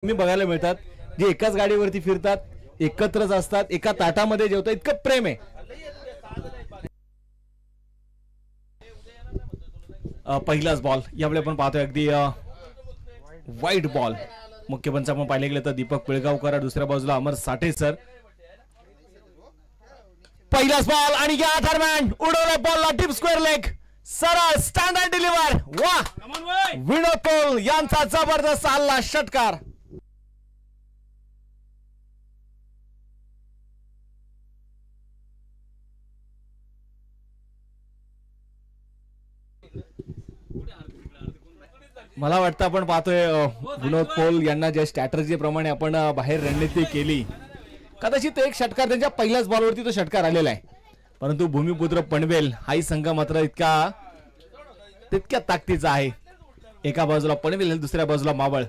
मी बघायला मिळतात जे एकाच गाडीवरती फिरतात, एकत्रच असतात, एका ताटामध्ये जेवतात, इतकं प्रेम आहे. पहिलाच बॉल यावेळी आपण पाहतोय अगदी वाईट बॉल. मुख्य पंच आपण पाहिले गेले तर दीपक पिळगावकर, दुसऱ्या बाजूला अमर साठे सर. पहिलाच बॉल आणि या दरम्यान उडवला बॉलला डीप स्क्वेअर लेग, सरळ स्टँड अँड डिलिव्हर. वा, विनोद पोल यांचा जबरदस्त हल्ला, षटकार. मला वाटतं आपण पाहतोय विनोद पोल यांना ज्या स्ट्रॅटर्जी प्रमाणे आपण बाहेर रणनीती केली, कदाचित एक षटकार त्यांच्या पहिल्याच बॉलवरती तो षटकार आलेला आहे. परंतु भूमिपुत्र पनवेल हाही संघ मात्र तितक्या ताकदीचा आहे. एका बाजूला पनवेल, दुसऱ्या बाजूला मावळ.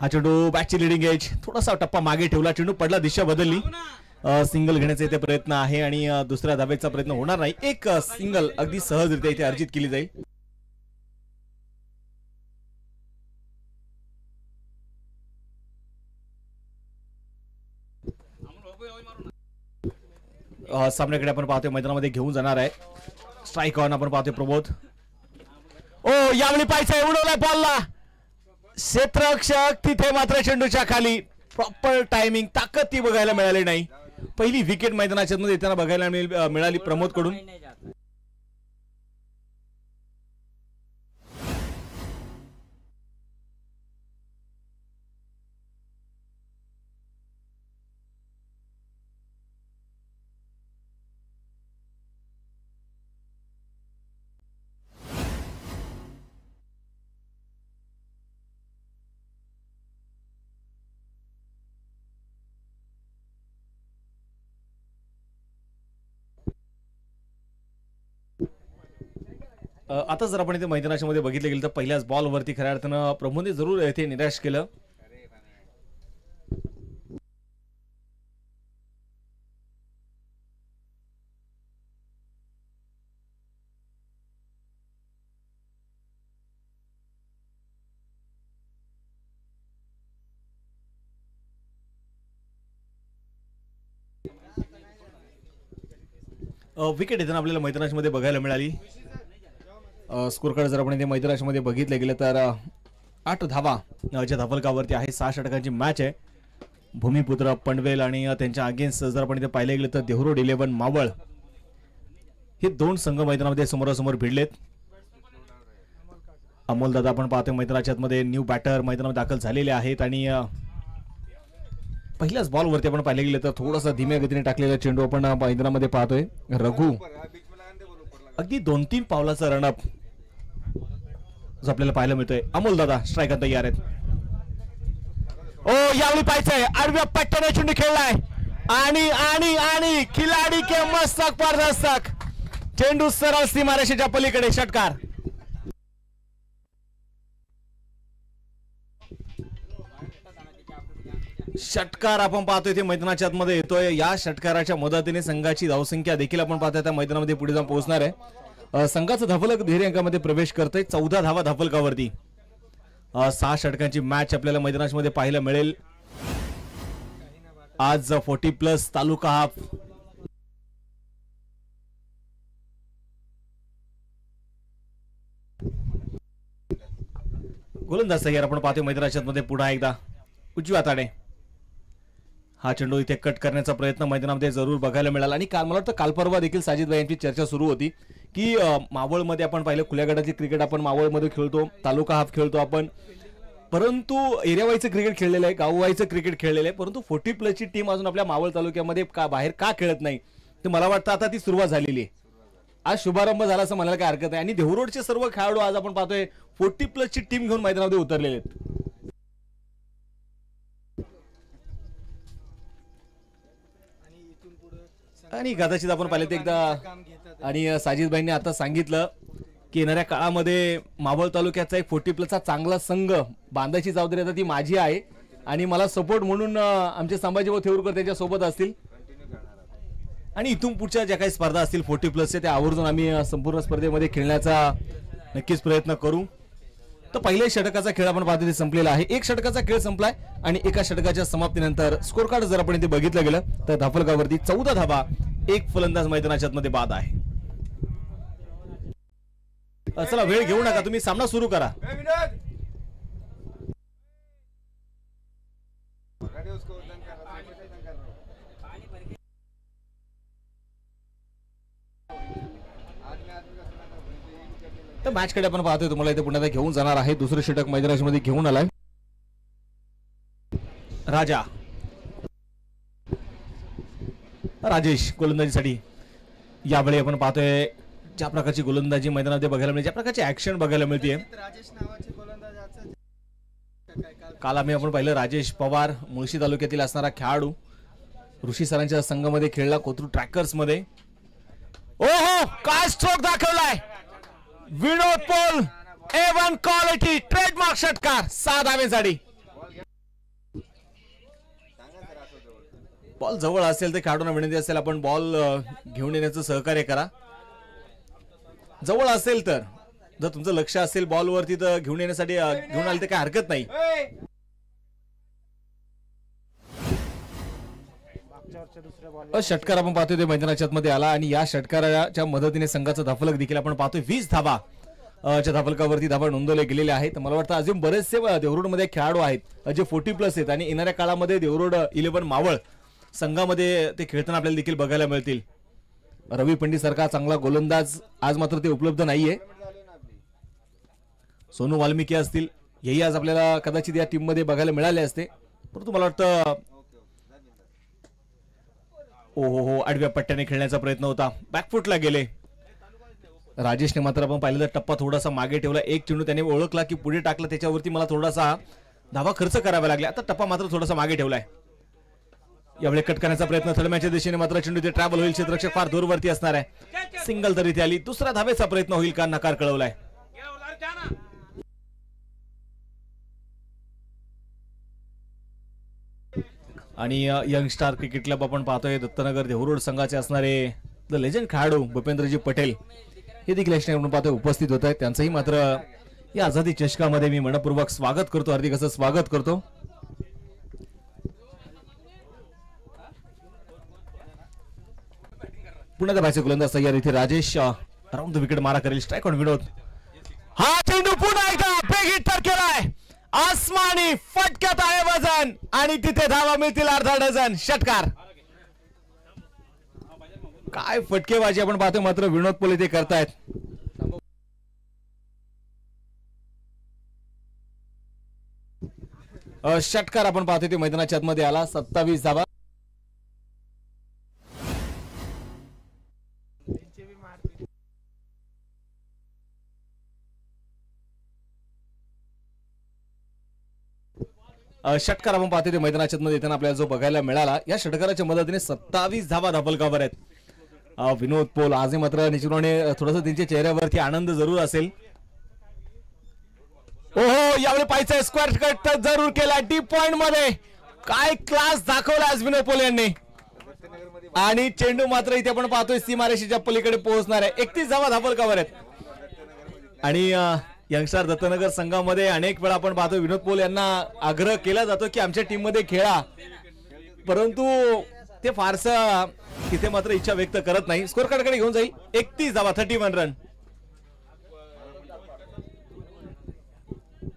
हा चेंडू बॅटची लिडिंग एज, थोडासा टप्पा मागे ठेवला, चेंडू पडला, दिशा बदलली. सिंगल घेण्याचा इथे प्रयत्न आहे आणि दुसऱ्या धाब्याचा प्रयत्न होणार नाही. एक सिंगल अगदी सहजरित्या इथे अर्जित केली जाईल. सामन्याकडे आपण पाहतोय मैदानामध्ये घेऊन जाणार आहे. स्ट्राईक ऑन आपण पाहतोय प्रबोध. ओ, यावेळी पाहायचंय, उडवलाय बॉलला, क्षेत्ररक्षक तिथे मात्र चेंडूच्या खाली. प्रॉपर टायमिंग, ताकद ती बघायला मिळाली नाही. पहिली विकेट मैदानाच्या मध्ये येताना बघायला मिळाली प्रमोद कडून. आता जर आपण इथे मैदानाच्या मध्ये बघितलं गेलं तर पहिल्याच बॉल वरती खऱ्या अर्थानं प्रमोदने जरूर इथे निराश केलं. विकेट येताना आपल्याला मैदानाच्या मध्ये बघायला मिळाली. स्कोर कार्ड जर आपण इथे मैदानाच्या मध्ये बघितलं गेलं तर 8 धावा ज्या धावलकावरती आहे. 6 षटकांची मॅच आहे. भूमिपुत्र पनवेल आणि त्यांच्या अगेन्स्ट जर आपण इथे पाहिले गेलं तर देहरोड 11 मावळ हे दोन संघ मैदानामध्ये समोरासमोर भिडलेत. अमोल दादा आपण पाहतोय मैदानाच्या मध्ये न्यू बॅटर मैदानामध्ये दाखल झालेले आहेत आणि पहिल्याच बॉलवरती आपण पाहिले गेले तर थोडासा धीम्या गतीने टाकलेला चेंडू आपण मैदानामध्ये पाहतोय. रघु अगदी 2-3 पावलाचा रनअप जो आपल्याला पाहायला मिळतोय. अमोल दादा स्ट्राईक तयार आहेत. ओ, यावेळी पाहायचंय, आडव्या पट्ट्याने चेंडू खेळलाय आणि आणि आणि खिलाडी के मस्तक पर दस्तक, चेंडू सरळ सीमारेषेच्या पलीकडे, षटकार. षटकार आपण पाहतोय ते मैदानाच्या आतमध्ये येतोय. या षटकाराच्या मदतीने संघाची धावसंख्या देखील आपण पाहतोय त्या मैदानामध्ये पुढे जाऊन पोहोचणार आहे. संघाचं धावलक दुहेरी अंकामध्ये प्रवेश करतोय. 14 धावा धावलकावरती. 6 षटकांची मॅच आपल्याला मैदानाच्या मध्ये पाहायला मिळेल. आज 40+ तालुका हाफ. गोलंदाज तयार आपण पाहतोय मैदानाच्या मध्ये. पुन्हा एकदा उजव्या हाताने हा चेंडू इथे कट करण्याचा प्रयत्न मैदानामध्ये जरूर बघायला मिळाला. आणि मला वाटतं काल परवा देखील साजिद भाई यांची चर्चा सुरू होती की मावळमध्ये आपण पाहिलं खुल्या गटाची क्रिकेट आपण मावळमध्ये खेळतो, तालुका हाफ खेळतो आपण, परंतु एरिया वाईजचं क्रिकेट खेळलेलं आहे, गाव वाईजचं क्रिकेट खेळलेलं आहे, परंतु 40+ ची टीम अजून आपल्या मावळ तालुक्यामध्ये बाहेर का खेळत नाही, तर मला वाटतं आता ती सुरुवात झालेली आहे. आज शुभारंभ झाला असं म्हणायला काय हरकत आहे. आणि देहरोडचे सर्व खेळाडू आज आपण पाहतोय 40+ ची टीम घेऊन मैदानामध्ये उतरलेले आहेत. आणि कदाचित आपण पाहिलं ते एकदा आणि साजिद भाईंनी आता सांगितलं की येणाऱ्या काळामध्ये मावळ तालुक्याचा एक 40+ चांगला संघ बांधायची जबाबदारी आता ती माझी आहे आणि मला सपोर्ट म्हणून आमचे संभाजीभाऊ थेऊरकर त्यांच्या सोबत असतील. आणि इथून पुढच्या ज्या काही स्पर्धा असतील 40+ त्या आवर्जून आम्ही संपूर्ण स्पर्धेमध्ये खेळण्याचा नक्कीच प्रयत्न करू. तर पहिल्या षटकाचा खेळ आपण पाहतो ते संपलेला आहे. एक षटकाचा खेळ संपलाय आणि एका षटकाच्या समाप्तीनंतर स्कोर कार्ड जर आपण इथे बघितलं गेलं तर धाफलकावरती 14 धावा, एक फलंदाज मैदानाच्या मध्ये बाद आहे. चला वेळ घेऊ नका, तुम्ही सामना सुरू करा. तर मॅच कडे आपण पाहतोय तुम्हाला इथे पुन्हा घेऊन जाणार आहे. दुसरं षटक मैदानाच्या मध्ये घेऊन आलाय राजा. राजेश गोलंदाजीसाठी यावेळी आपण पाहतोय ज्या प्रकारची गोलंदाजी मैदानामध्ये बघायला मिळते, ज्या प्रकारची ऍक्शन बघायला मिळते. काल आम्ही आपण पाहिलं राजेश पवार मुळशी तालुक्यातील असणारा खेळाडू ऋषी सरांच्या संघामध्ये खेळला कोथरूड ट्रॅकर्स मध्ये. ओहो काय स्ट्रोक दाखवलाय विनोद पोल. A1 क्वालिटी ट्रेडमार्क षटकार 6 धावेसाठी. बॉल जवळ असेल तर खेळाडूंना विनंती असेल आपण बॉल घेऊन येण्याचं सहकार्य करा. जवळ असेल तर जर तुमचं लक्ष असेल बॉल वरती तर घेऊन येण्यासाठी घेऊन आले तर काय हरकत नाही. षटकार आपण पाहतोय ते मैदानाच्या मध्ये आला आणि या षटकाराच्या मदतीने संघाचा धाफलक देखील आपण पाहतोय 20 धावा च्या धाफलकावरती धावा नोंदवले गेलेले आहेत. मला वाटतं अजून बरेचसे देवरुड मध्ये खेळाडू आहेत जे 40+ आहेत आणि येणाऱ्या काळामध्ये देवरुड 11 मावळ संघामध्ये ते खेळताना आपल्याला देखील बघायला मिळतील. रवी पंडित सारखा चांगला गोलंदाज आज मात्र ते उपलब्ध नाहीये. सोनू वाल्मिकी असतील हेही आज आपल्याला कदाचित या टीम मध्ये बघायला मिळाले असते, परंतु मला वाटतं ओहो आडव्या पट्ट्याने खेळण्याचा प्रयत्न होता, बॅकफुटला गेले. राजेशने मात्र आपण पाहिलं तर टप्पा थोडासा मागे ठेवला. एक चेंडू त्याने ओळखला की पुढे टाकला, त्याच्यावरती मला थोडासा धावा खर्च करावा लागला. आता टप्पा मात्र थोडासा मागे ठेवलाय. यावेळी कट करण्याचा प्रयत्न थर्डमॅनच्या दिशेने मात्र चेंडू ते ट्रॅव्हल होईल. क्षेत्ररक्षक फार दूरवरती असणार आहे. सिंगल तरी इथे आली. दुसरा धावेचा प्रयत्न होईल का नकार कळवलाय. आणि यंग स्टार क्रिकेट क्लब आपण पाहतोय दत्तनगर देवरुड संघाचे असणारे द लेजंड खेळाडू भूपेंद्रजी पटेल हे देखील आपण पाहतोय उपस्थित होत आहेत. त्यांचंही मात्र या आझादी चषकामध्ये मी मनपूर्वक स्वागत करतो, हार्दिक असं स्वागत करतो. पुन्हा त्या बायचे गोलंदाज तयार इथे राजेश राऊंड द विकेट मारा करेल. Strike on Vinod. हा चेंडू पुन्हा एकदा बेग हिट तर केलाय. आसमानी फटक्यात आहे वजन आणि तिथे धावा मिळतील अर्धा डझन. षटकार. काय फटकेबाजी आपण पाहतोय मात्र विनोद पोल इथे करतायत. षटकार आपण पाहतोय ते मैदानाच्या आतमध्ये आला. 27 धावा. षटकार आपण पाहतोय ते मैदानाच्या मध्ये येताना आपल्याला जो बघायला मिळाला. या षटकाराच्या मदतीने 27 धावा धाफलकावर आहेत. विनोद पोल आजही मात्र निश्चितपणे थोडंसं त्यांच्या चेहऱ्यावरती आनंद जरूर असेल. ओहो यावेळी पाहायचं स्क्वेअर कट जरूर केला डीप पॉइंट मध्ये. काय क्लास दाखवला आज विनोद पोल यांनी. आणि चेंडू मात्र इथे आपण पाहतोय सीमारेषेच्या पलीकडे पोहोचणार आहे. 31 धावा धाफलकावर आहेत. आणि यंगस्टार दत्तनगर संघामध्ये अनेक वेळा आपण पाहतो विनोद पोल यांना आग्रह केला जातो की आमच्या टीम मध्ये खेळा, परंतु ते फारसं तिथे मात्र इच्छा व्यक्त करत नाही. स्कोर कार्डकडे घेऊन जाईल. 31 धावा 31 रन.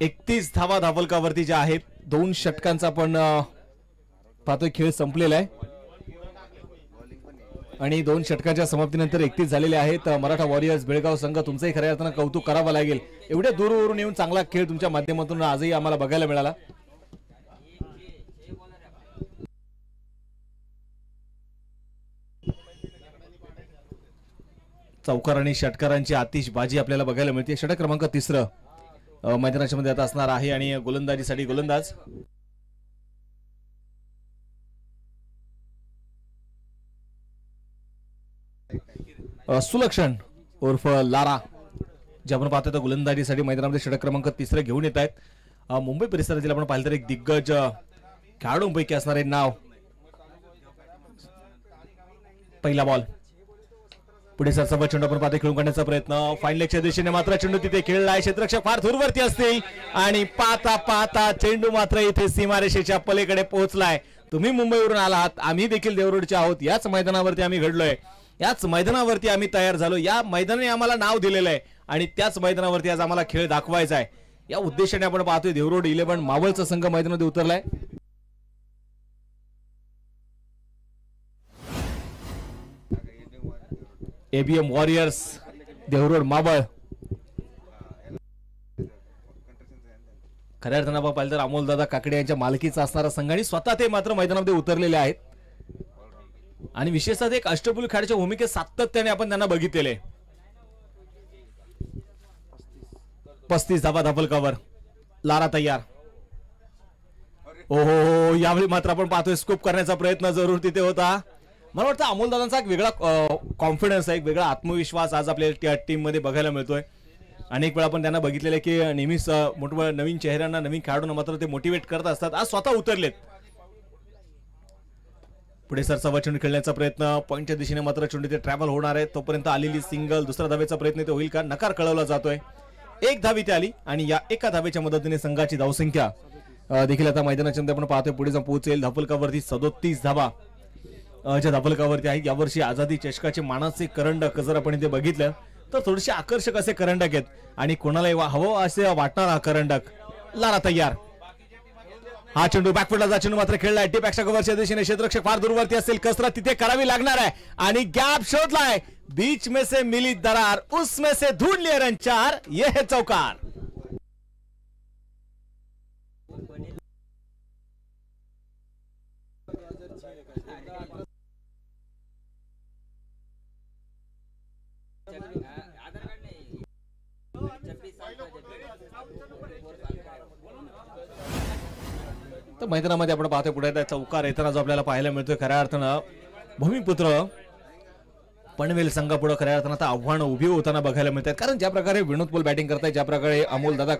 31 धावा धाफलकावरती ज्या आहेत. 2 षटकांचा आपण पाहतोय खेळ संपलेला आहे आणि 2 षटकांच्या समाप्तीनंतर 31 झालेले आहेत. मराठा वॉरियर्स बेळगाव संघ तुमचंही खऱ्या अर्थानं कौतुक करावं लागेल. एवढ्या दूरवरून येऊन चांगला खेळ तुमच्या माध्यमातून आजही आम्हाला बघायला मिळाला. चौकार आणि षटकारांची आतिषबाजी आपल्याला बघायला मिळते. षटक क्रमांक 3 मैदानाच्या मध्ये आता असणार आहे आणि गोलंदाजीसाठी गोलंदाज सुलक्षण उर्फ लारा जे आपण पाहतोय तर गोलंदाजीसाठी मैदानामध्ये षटक क्रमांक 3 घेऊन येत आहेत. मुंबई परिसरातील आपण पाहिलं तर एक दिग्गज खेळाडूंपैकी असणारे नाव. पहिला बॉल पुढे सरसबा चेंडू आपण पाहतो खेळून काढण्याचा प्रयत्न फाईन लेगच्या दिशेने मात्र चेंडू तिथे खेळलाय क्षेत्ररक्षक फार दूरवरती असतील आणि पाहता पाहता चेंडू मात्र इथे सीमारेषेच्या पलीकडे पोहोचलाय. तुम्ही मुंबईवरून आलात, आम्ही देखील देवरुडचे आहोत. याच मैदानावरती आम्ही घडलोय, याच मैदानावरती आम्ही तयार झालो, या मैदानाने आम्हाला नाव दिलेलं आहे आणि त्याच मैदानावरती आज आम्हाला खेळ दाखवायचा आहे. या उद्देशाने आपण पाहतोय देवरुड 11 मावळचा संघ मैदानामध्ये उतरलाय. ABM warriors Devrud Maval. खऱ्या अर्थानं आपण पाहिलं तर अमोल दादा काकडे यांच्या मालकीचा असणारा संघ आणि स्वतः ते मात्र मैदानामध्ये उतरलेले आहेत आणि विशेषतः एक अष्टपैलू खेळाच्या भूमिकेत सातत्याने आपण त्यांना बघितलेले. 35 धावा धपलकावर लारा तयार. ओहो, यावेळी मात्र आपण पाहतोय स्कोप करण्याचा प्रयत्न जरूर तिथे होता. मला वाटतं अमोल दादांचा एक वेगळा कॉन्फिडन्स आहे, एक वेगळा आत्मविश्वास आज आपल्या टीम मध्ये बघायला मिळतोय. अनेक वेळा आपण त्यांना बघितलेलं आहे की नेहमीच मोठमोठ्या नवीन चेहऱ्यांना, नवीन खेळाडूंना मात्र ते मोटिवेट करत असतात. आज स्वतः उतरलेत. पुढे सरसबा चेंडू खेळण्याचा प्रयत्न पॉईंटच्या दिशेने मात्र चेंडू ते ट्रॅव्हल होणार आहे. तोपर्यंत आलेली सिंगल, दुसरा धावेचा प्रयत्न ते होईल का, नकार कळवला जातोय. एक धाव इथे आली आणि या एका धावेच्या मदतीने संघाची धावसंख्या देखील आता मैदानाच्या आपण पाहतोय पुढे जाऊन पोहोचेल. धपलकावरती 37 धावा ज्या धपलकावरती आहेत. यावर्षी आझादी चषकाचे मानाचे करंडक जर आपण इथे बघितलं तर थोडेसे आकर्षक असे करंडक आहेत आणि कोणालाही हवं असे वाटणार हा करंडक. लारा तयार. हा चेंडू बॅकफुटला जा चेंडू मात्र खेळलाय टी बॅकच्या कव्हरच्या दिशेने. क्षेत्ररक्षक फार दूरवरती असेल, कसरत तिथे करावी लागणार आहे आणि गॅप शोधलाय. बीच में से मिली दरार, उसमें से ढूंढ लिए रन 4. ये है चौकार. तर मैदानामध्ये आपण पाहतोय पुढे चौकार येताना जो आपल्याला पाहायला मिळतोय. खऱ्या अर्थानं भूमिपुत्र पनवेल संघापुढे खऱ्या अर्थानं आता आव्हानं उभी होताना बघायला मिळतात. कारण ज्या प्रकारे विनोद पोल बॅटिंग करतायत, ज्या प्रकारे अमोल दादा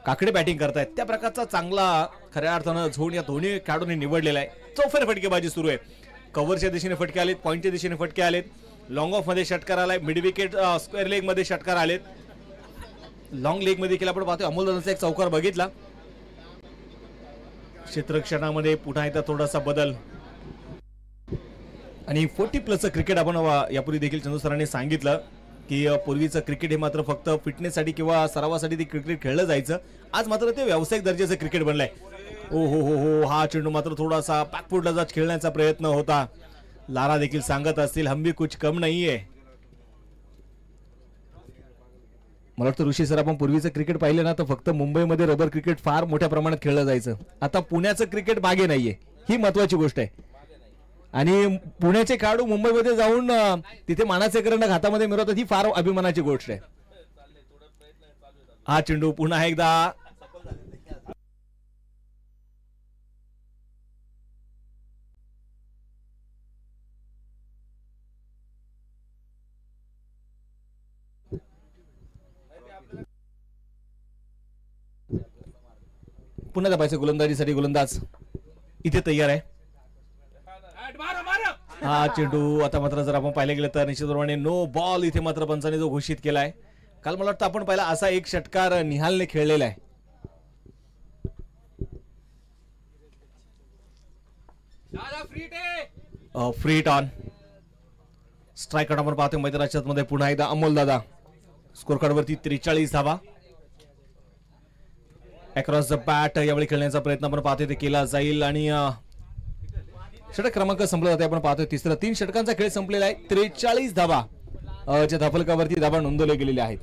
काकडे बॅटिंग करतायत, त्या प्रकारचा चांगला खऱ्या अर्थानं झोन या दोन्ही खेळाडूंनी निवडलेला आहे. चौफेर फटकेबाजी सुरू आहे. कव्हरच्या दिशेने फटके आलेत, पॉईंटच्या दिशेने फटके आलेत, लॉंग ऑफ मध्ये षटकार आलाय, मिड विकेट स्क्वेअर लेग मध्ये षटकार आलेत. लॉंग लेग मध्ये देखील आपण पाहतोय अमोल दादाचा एक चौकार बघितला. क्षेत्ररक्षणामध्ये पुन्हा एकदा थोडासा बदल आणि 40+ क्रिकेट आपण यापूर्वी देखील चंदू सरांनी सांगितलं की पूर्वीचं क्रिकेट हे मात्र फक्त फिटनेससाठी किंवा सरावासाठी ते क्रिकेट खेळलं जायचं. आज मात्र ते व्यावसायिक दर्जाचं क्रिकेट बनलंय. ओ हो हो हो, हा चेंडू मात्र थोडासा बॅकफुटला जात खेळण्याचा प्रयत्न होता. लारा देखील सांगत असतील हम भी कुछ कम नाहीये. मला वाटतं ऋषी सर, आपण पूर्वीचं क्रिकेट पाहिलं ना तर फक्त मुंबईमध्ये रबर क्रिकेट फार मोठ्या प्रमाणात खेळलं जायचं. आता पुण्याचं क्रिकेट मागे नाहीये, ही महत्वाची गोष्ट आहे. आणि पुण्याचे खेळाडू मुंबईमध्ये जाऊन तिथे मानाचे करंडक हातामध्ये मिळवतात, ही फार अभिमानाची गोष्ट आहे. हा चेंडू पुन्हा एकदा पुन्हा दाबायचं. गोलंदाजीसाठी गोलंदाज इथे तयार आहे. हा चेंडू आता मात्र जर आपण पाहिलं गेलं तर निश्चितप्रमाणे नो बॉल इथे मात्र पंचाने जो घोषित केलाय. काल मला वाटतं आपण पहिला असा एक षटकार निहालने खेळलेला आहे. Free hit on strike out आपण पाहतोय मैदानाच्या मध्ये पुन्हा एकदा अमोल दादा. स्कोर कार्ड वरती 43 धावा. अक्रॉस द बॅट यावेळी खेळण्याचा प्रयत्न आपण पाहतोय ते केला जाईल आणि षटक क्रमांक संपला जाते. आपण पाहतोय तिसरा 3 षटकांचा खेळ संपलेला आहे. 43 धावा ज्या धाफलकावरती धावा नोंदवल्या गेलेल्या आहेत.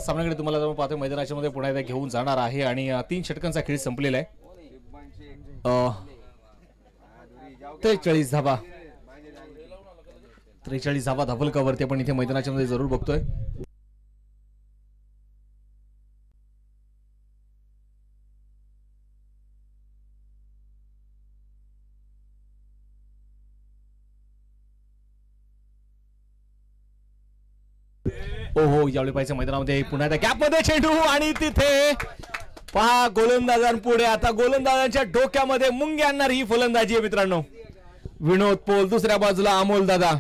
सामन्याकडे तुम्हाला पाहतोय मैदानाच्या मध्ये पुन्हा एकदा घेऊन जाणार आहे आणि 3 षटकांचा खेळ संपलेला आहे. 43 धावा 43 धावा धावलकावरती आपण इथे मैदानाच्या मध्ये जरूर बघतोय. ओहो, यावेळी पाहिजे मैदानामध्ये पुन्हा त्या गॅपमध्ये चेंडू आणि तिथे पहा गोलंदाजांपुढे आता गोलंदाजांच्या डोक्यामध्ये मुंग्या आणणारी ही फलंदाजी आहे मित्रांनो. विनोद पोल दुसऱ्या बाजूला अमोल दादा.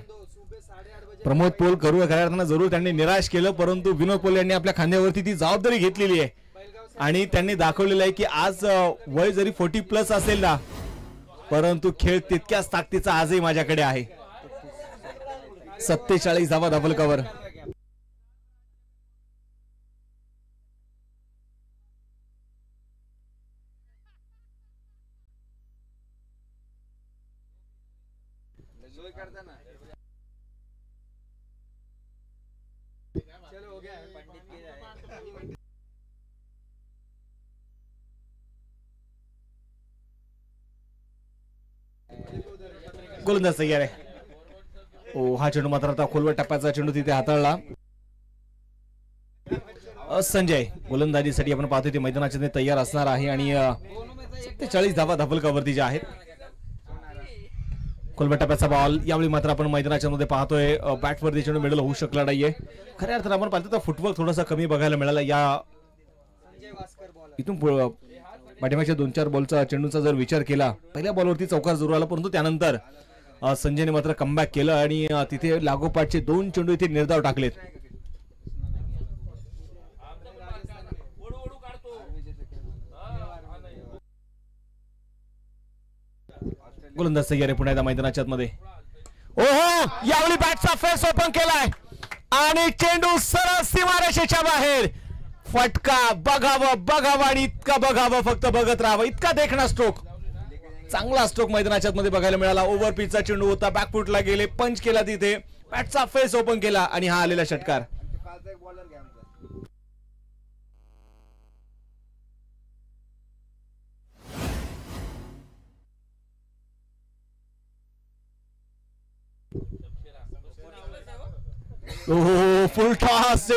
प्रमोद पोल खऱ्या अर्थानं जरूर त्यांनी निराश केलं, परंतु विनोद पोल यांनी आपल्या खांद्यावरती ती जबाबदारी घेतलेली आहे आणि त्यांनी दाखवलेलं आहे की आज वय जरी 40+ असेल ना, परंतु खेळ तितक्याच ताकदीचा आजही माझ्याकडे आहे. 47 धावा धावलकावर. गोलंदाज तयार आहे. ओ, हा चेंडू मात्र आता खोलवर टप्प्याचा चेंडू तिथे हाताळला संजय. गोलंदाजीसाठी आपण पाहतोय ते मैदानाच्या तयार असणार आहे आणि 47 धावा धावलकावरती ज्या आहेत. खोलवर टप्प्याचा बॉल. यावेळी मात्र आपण मैदानाच्या मध्ये पाहतोय बॅटवरती चेंडू मिडल होऊ शकला नाहीये. खऱ्या अर्थानं आपण पाहतो तर फुटवर्क थोडासा कमी बघायला मिळाला या इथून पाठीमागच्या 2-4 बॉलचा चेंडूचा जर विचार केला, पहिल्या बॉलवरती चौकार जरूर आला, परंतु त्यानंतर संजयने मात्र कमबॅक केलं आणि तिथे लागोपाठचे 2 चेंडू इथे निर्धाव टाकलेत. गोलंदाज तयार आहे पुन्हा एकदा मैदानाच्या मध्ये. ओहो, यावेळी बॅटचा फेस ओपन केलाय आणि चेंडू सरळ सीमारेषेच्या बाहेर. फटका बघावा आणि इतका बघावा, फक्त बघत राहावं, इतका देखणा स्ट्रोक. चांगला स्ट्रोक मैदानाच्या मध्ये बघायला मिळाला. ओव्हर पिचचा चेंडू होता, बॅकफुटला गेले, पंच केला तिथे, बॅटचा फेस ओपन केला आणि हा आलेला षटकार. ओहो, फुल टॉस.